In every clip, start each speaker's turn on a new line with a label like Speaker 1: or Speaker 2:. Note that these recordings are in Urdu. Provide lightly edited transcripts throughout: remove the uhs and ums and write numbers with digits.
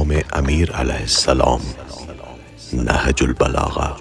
Speaker 1: قوم امیر علیہ السلام، نہج البلاغہ۔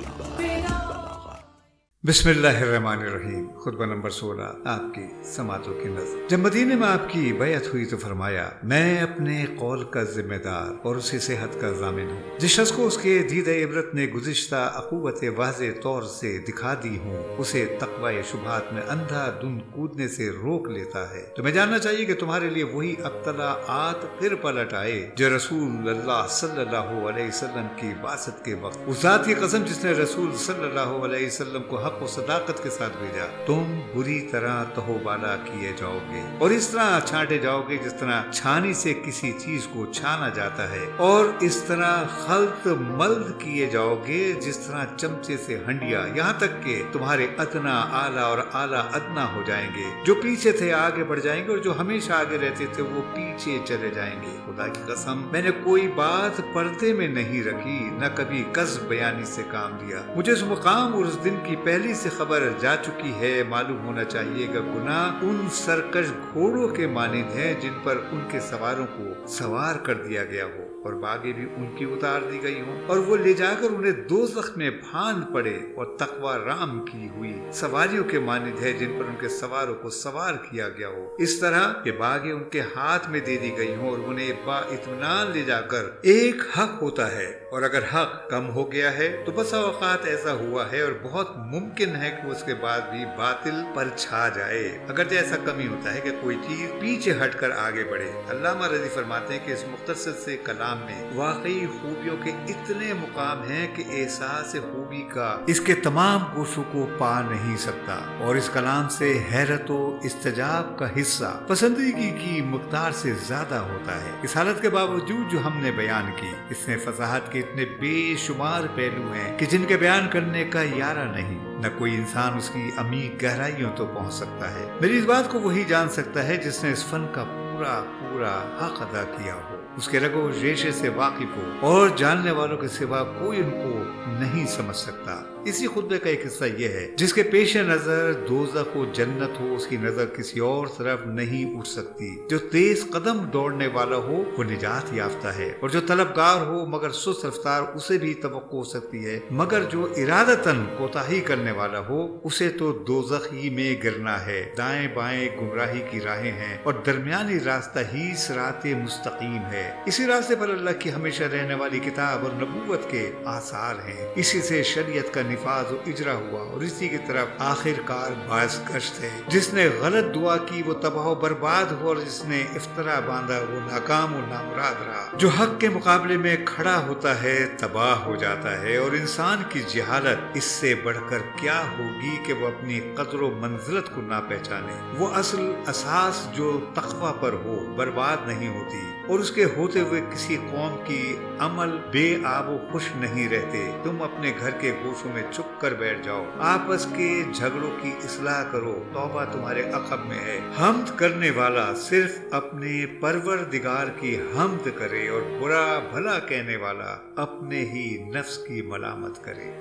Speaker 2: بسم اللہ الرحمن الرحیم۔ خطبہ نمبر 16، آپ کی سماعتوں کی نظر۔ جب مدینے میں آپ کی بیعت ہوئی تو فرمایا، میں اپنے قول کا ذمہ دار اور اسی صحت کا ضامن ہوں۔ جس شخص کو اس کے دید عبرت نے گزشتہ اخوت واضح طور سے دکھا دی ہوں، اسے تقوی شبہات میں اندھا دھند کودنے سے روک لیتا ہے۔ تمہیں جاننا چاہیے کہ تمہارے لیے وہی اطلاعات پھر پلٹ آئے جو رسول اللہ صلی اللہ علیہ وسلم کی بعثت کے وقت۔ اس ذات کی قسم جس نے رسول صلی اللہ علیہ وسلم کو حق و صداقت کے ساتھ بھیجا، تم بری طرح تہو بالا کیے جاؤ گے اور اس طرح چھانٹے جاؤ گے جس طرح چھانی سے کسی چیز کو چھانا جاتا ہے، اور اس طرح خلط ملد کیے جاؤ گے جس طرح چمچے سے ہنڈیا، یہاں تک کہ تمہارے ادنا اعلیٰ اور اعلیٰ ادنا ہو جائیں گے۔ جو پیچھے تھے آگے بڑھ جائیں گے اور جو ہمیشہ آگے رہتے تھے وہ پیچھے چلے جائیں گے۔ خدا کی قسم، میں نے کوئی بات پردے میں نہیں رکھی، نہ کبھی کذب بیانی سے کام لیا۔ مجھے اس مقام اور اس دن کی پہلی سے خبر جا چکی ہے۔ معلوم ہونا چاہیے کہ گناہ ان سرکش گھوڑوں کے مانند ہیں جن پر ان کے سواروں کو سوار کر دیا گیا ہو اور باغیں بھی ان کی اتار دی گئی ہوں، اور وہ لے جا کر انہیں دوزخ میں پھاند پڑے، اور تقوی رام کی ہوئی سواریوں کے مانند ہے جن پر ان کے سواروں کو سوار کیا گیا ہو، اس طرح کہ باغیں ان کے ہاتھ میں دے دی گئی ہوں اور انہیں با اطمینان لے جا کر ایک حق ہوتا ہے، اور اگر حق کم ہو گیا ہے تو بسا اوقات ایسا ہوا ہے اور بہت ممکن ہے کہ اس کے بعد بھی باطل پر چھا جائے، اگرچہ ایسا کم ہی ہوتا ہے کہ کوئی چیز پیچھے ہٹ کر آگے بڑھے۔ علامہ رضی فرماتے ہیں کہ اس مختصر سے کلام میں واقعی خوبیوں کے اتنے مقام ہیں کہ احساس خوبی کا اس کے تمام گوشوں کو پا نہیں سکتا، اور اس کلام سے حیرت و استجاب کا حصہ پسندیدگی کی مقدار سے زیادہ ہوتا ہے۔ اس حالت کے باوجود جو ہم نے بیان کی، اس میں فصاحت کے اتنے بے شمار پہلو ہیں کہ جن کے بیان کرنے کا یارہ نہیں، نہ کوئی انسان اس کی عمیق گہرائیوں تو پہنچ سکتا ہے۔ میری اس بات کو وہی جان سکتا ہے جس نے اس فن کا پورا حق ادا کیا ہو، اس کے رگ و ریشے سے واقف ہو، اور جاننے والوں کے سوا کوئی ان کو نہیں سمجھ سکتا۔ اسی خطبے کا ایک حصہ یہ ہے، جس کے پیش نظر دوزخ و جنت ہو، اس کی نظر کسی اور طرف نہیں اٹھ سکتی۔ جو تیز قدم دوڑنے والا ہو وہ نجات یافتہ ہے، اور جو طلبگار ہو مگر سست رفتار، اسے بھی توقع ہو سکتی ہے، مگر جو ارادتاً کوتاہی کرنے والا ہو اسے تو دوزخ ہی میں گرنا ہے۔ دائیں بائیں گمراہی کی راہیں ہیں اور درمیانی راستہ ہی صراط مستقیم ہے۔ اسی راستے پر اللہ کی ہمیشہ رہنے والی کتاب اور نبوت کے آثار ہیں، اسی سے شریعت کا نفاذ و اجرا ہوا، اور اسی کی طرف آخر کار باعث گشت ہے۔ جس نے غلط دعا کی وہ تباہ و برباد ہوا، اور جس نے افترا باندھا وہ ناکام و نامراد رہا۔ جو حق کے مقابلے میں کھڑا ہوتا ہے تباہ ہو جاتا ہے، اور انسان کی جہالت اس سے بڑھ کر کیا ہوگی کہ وہ اپنی قدر و منزلت کو نہ پہچانے۔ وہ اصل اساس جو تقوی پر ہو برباد نہیں ہوتی، اور اس کے ہوتے ہوئے کسی قوم کی عمل بے آب و خوش نہیں رہتے۔ تم اپنے گھر کے گوشوں میں چھپ کر بیٹھ جاؤ، آپس کے جھگڑوں کی اصلاح کرو، توبہ تمہارے عقب میں ہے۔ حمد کرنے والا صرف اپنے پروردگار کی حمد کرے، اور برا بھلا کہنے والا اپنے ہی نفس کی ملامت کرے۔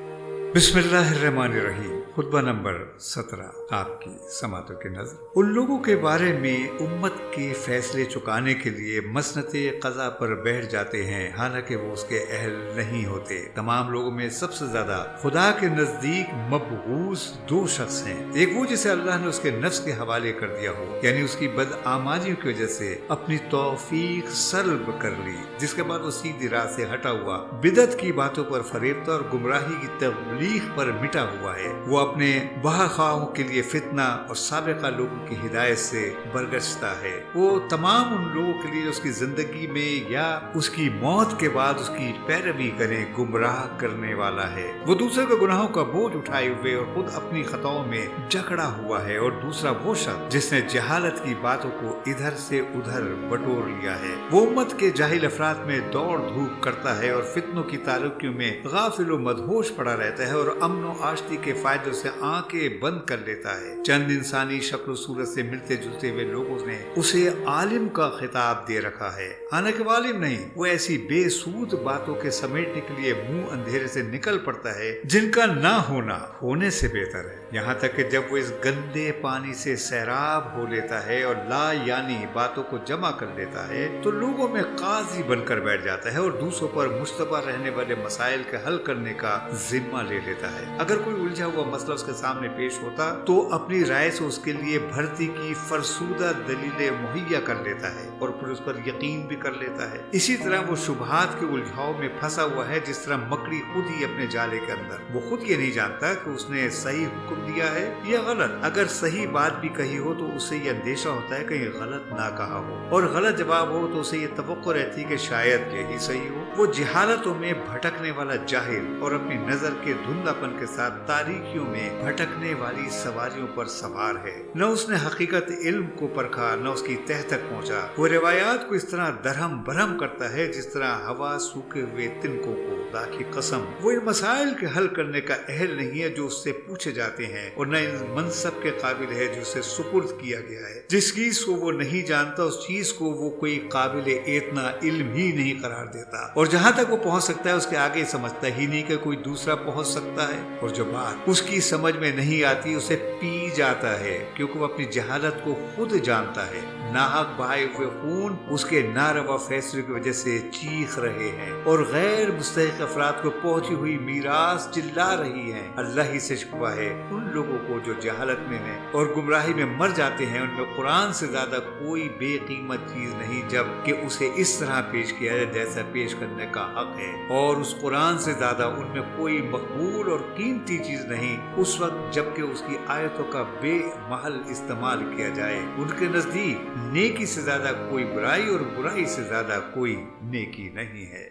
Speaker 2: بسم اللہ الرحمن الرحیم۔ خطبہ نمبر 17، آپ کی سماعتوں کی نظر۔ ان لوگوں کے بارے میں امت کے فیصلے چکانے کے لیے مسنت قضا پر بیٹھ جاتے ہیں، حالانکہ وہ اس کے اہل نہیں ہوتے۔ تمام لوگوں میں سب سے زیادہ خدا کے نزدیک مبغوث دو شخص ہیں، ایک وہ جسے اللہ نے اس کے نفس کے حوالے کر دیا ہو، یعنی اس کی بدعمالیوں کی وجہ سے اپنی توفیق سلب کر لی، جس کے بعد وہ سیدھی راہ سے ہٹا ہوا، بدعت کی باتوں پر فریبتا اور گمراہی کی تبلیغ پر مٹا ہوا ہے۔ وہ اپنے بہاخواہوں کے لیے فتنہ اور سابقہ لوگوں کی ہدایت سے برگشتہ ہے۔ وہ تمام ان لوگوں کے لیے اس کی زندگی میں یا اس کی موت کے بعد اس کی پیروی کریں گمراہ کرنے والا ہے۔ وہ دوسرے کے گناہوں کا بوجھ اٹھائے ہوئے اور خود اپنی خطاؤں میں جکڑا ہوا ہے، اور دوسرا وہ شخص جس نے جہالت کی باتوں کو ادھر سے ادھر بٹور لیا ہے۔ وہ امت کے جاہل افراد میں دوڑ دھوپ کرتا ہے اور فتنوں کی تاریکیوں میں غافل و مدہوش پڑا رہتا ہے، اور امن و آشتی کے فائدوں اسے آنکھیں بند کر لیتا ہے۔ چند انسانی شکل و صورت سے ملتے جلتے ہوئے لوگوں نے اسے عالم کا خطاب دے رکھا ہے، حالانکہ وہ عالم نہیں، وہ ایسی بے سود باتوں کے سمیٹنے کے لیے منہ اندھیرے سے نکل پڑتا ہے جن کا نہ ہونا ہونے سے بہتر ہے۔ یہاں تک کہ جب وہ اس گندے پانی سے سیراب ہو لیتا ہے اور لا یعنی باتوں کو جمع کر لیتا ہے تو لوگوں میں قاضی بن کر بیٹھ جاتا ہے اور دوسروں پر مشتبہ رہنے والے مسائل کے حل کرنے کا ذمہ لے لیتا ہے۔ اگر کوئی الجھا ہوا مسئلہ اس کے سامنے پیش ہوتا تو اپنی رائے سے اس کے لیے بھرتی کی فرسودہ دلیلیں مہیا کر لیتا ہے اور پھر اس پر یقین بھی کر لیتا ہے۔ اسی طرح وہ شبہات کے الجھاؤ میں پھنسا ہوا ہے جس طرح مکڑی خود ہی اپنے جالے کے اندر۔ وہ خود یہ نہیں جانتا کہ اس نے صحیح حکم دیا ہے یا غلط۔ اگر صحیح بات بھی کہی ہو تو اسے یہ اندیشہ ہوتا ہے کہیں غلط نہ کہا ہو، اور غلط جواب ہو تو اسے یہ توقع رہتی ہے کہ شاید یہی صحیح ہو۔ وہ جہالتوں میں بھٹکنے والا جاہل اور اپنی نظر کے دھندلاپن کے ساتھ تاریکیوں میں بھٹکنے والی سواریوں پر سوار ہے۔ نہ اس نے حقیقت علم کو پرکھا نہ اس کی تہ تک پہنچا۔ وہ روایات کو اس طرح درہم برہم کرتا ہے جس طرح ہوا سوکھے ہوئے تنکوں کو۔ خدا کی قسم وہ ان مسائل کے حل کرنے کا اہل نہیں ہے جو اس سے پوچھے جاتے ہیں، اور نہ ان منصب کے قابل ہے جو اسے سپرد کیا گیا ہے۔ جس چیز کو وہ نہیں جانتا اس چیز کو وہ کوئی قابل اعتنا علم ہی نہیں قرار دیتا، اور جہاں تک وہ پہنچ سکتا ہے اس کے آگے سمجھتا ہی نہیں کہ کوئی دوسرا پہنچ سکتا ہے، اور جو بات اس کی سمجھ میں نہیں آتی اسے پی جاتا ہے کیونکہ وہ اپنی جہالت کو خود جانتا ہے۔ ناحق بہائے ہوئے خون اس کے ناروا فیصلے کی وجہ سے چیخ رہے ہیں، اور غیر مستحق افراد کو پہنچی ہوئی میراث چلا رہی ہیں۔ اللہ ہی سے شکوہ ہے ان لوگوں کو جو جہالت میں ہیں اور گمراہی میں مر جاتے ہیں۔ ان میں قرآن سے زیادہ کوئی بے قیمت چیز نہیں جب کہ اسے اس طرح پیش کیا جائے جیسا پیش کرنے کا حق ہے، اور اس قرآن سے زیادہ ان میں کوئی مقبول اور قیمتی چیز نہیں اس وقت جب کہ اس کی آیتوں کا بے محل استعمال کیا جائے۔ ان کے نزدیک نیکی سے زیادہ کوئی برائی اور برائی سے زیادہ کوئی نیکی نہیں ہے۔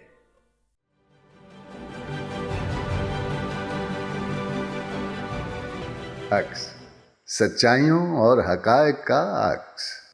Speaker 3: عکس، سچائیوں اور حقائق کا عکس۔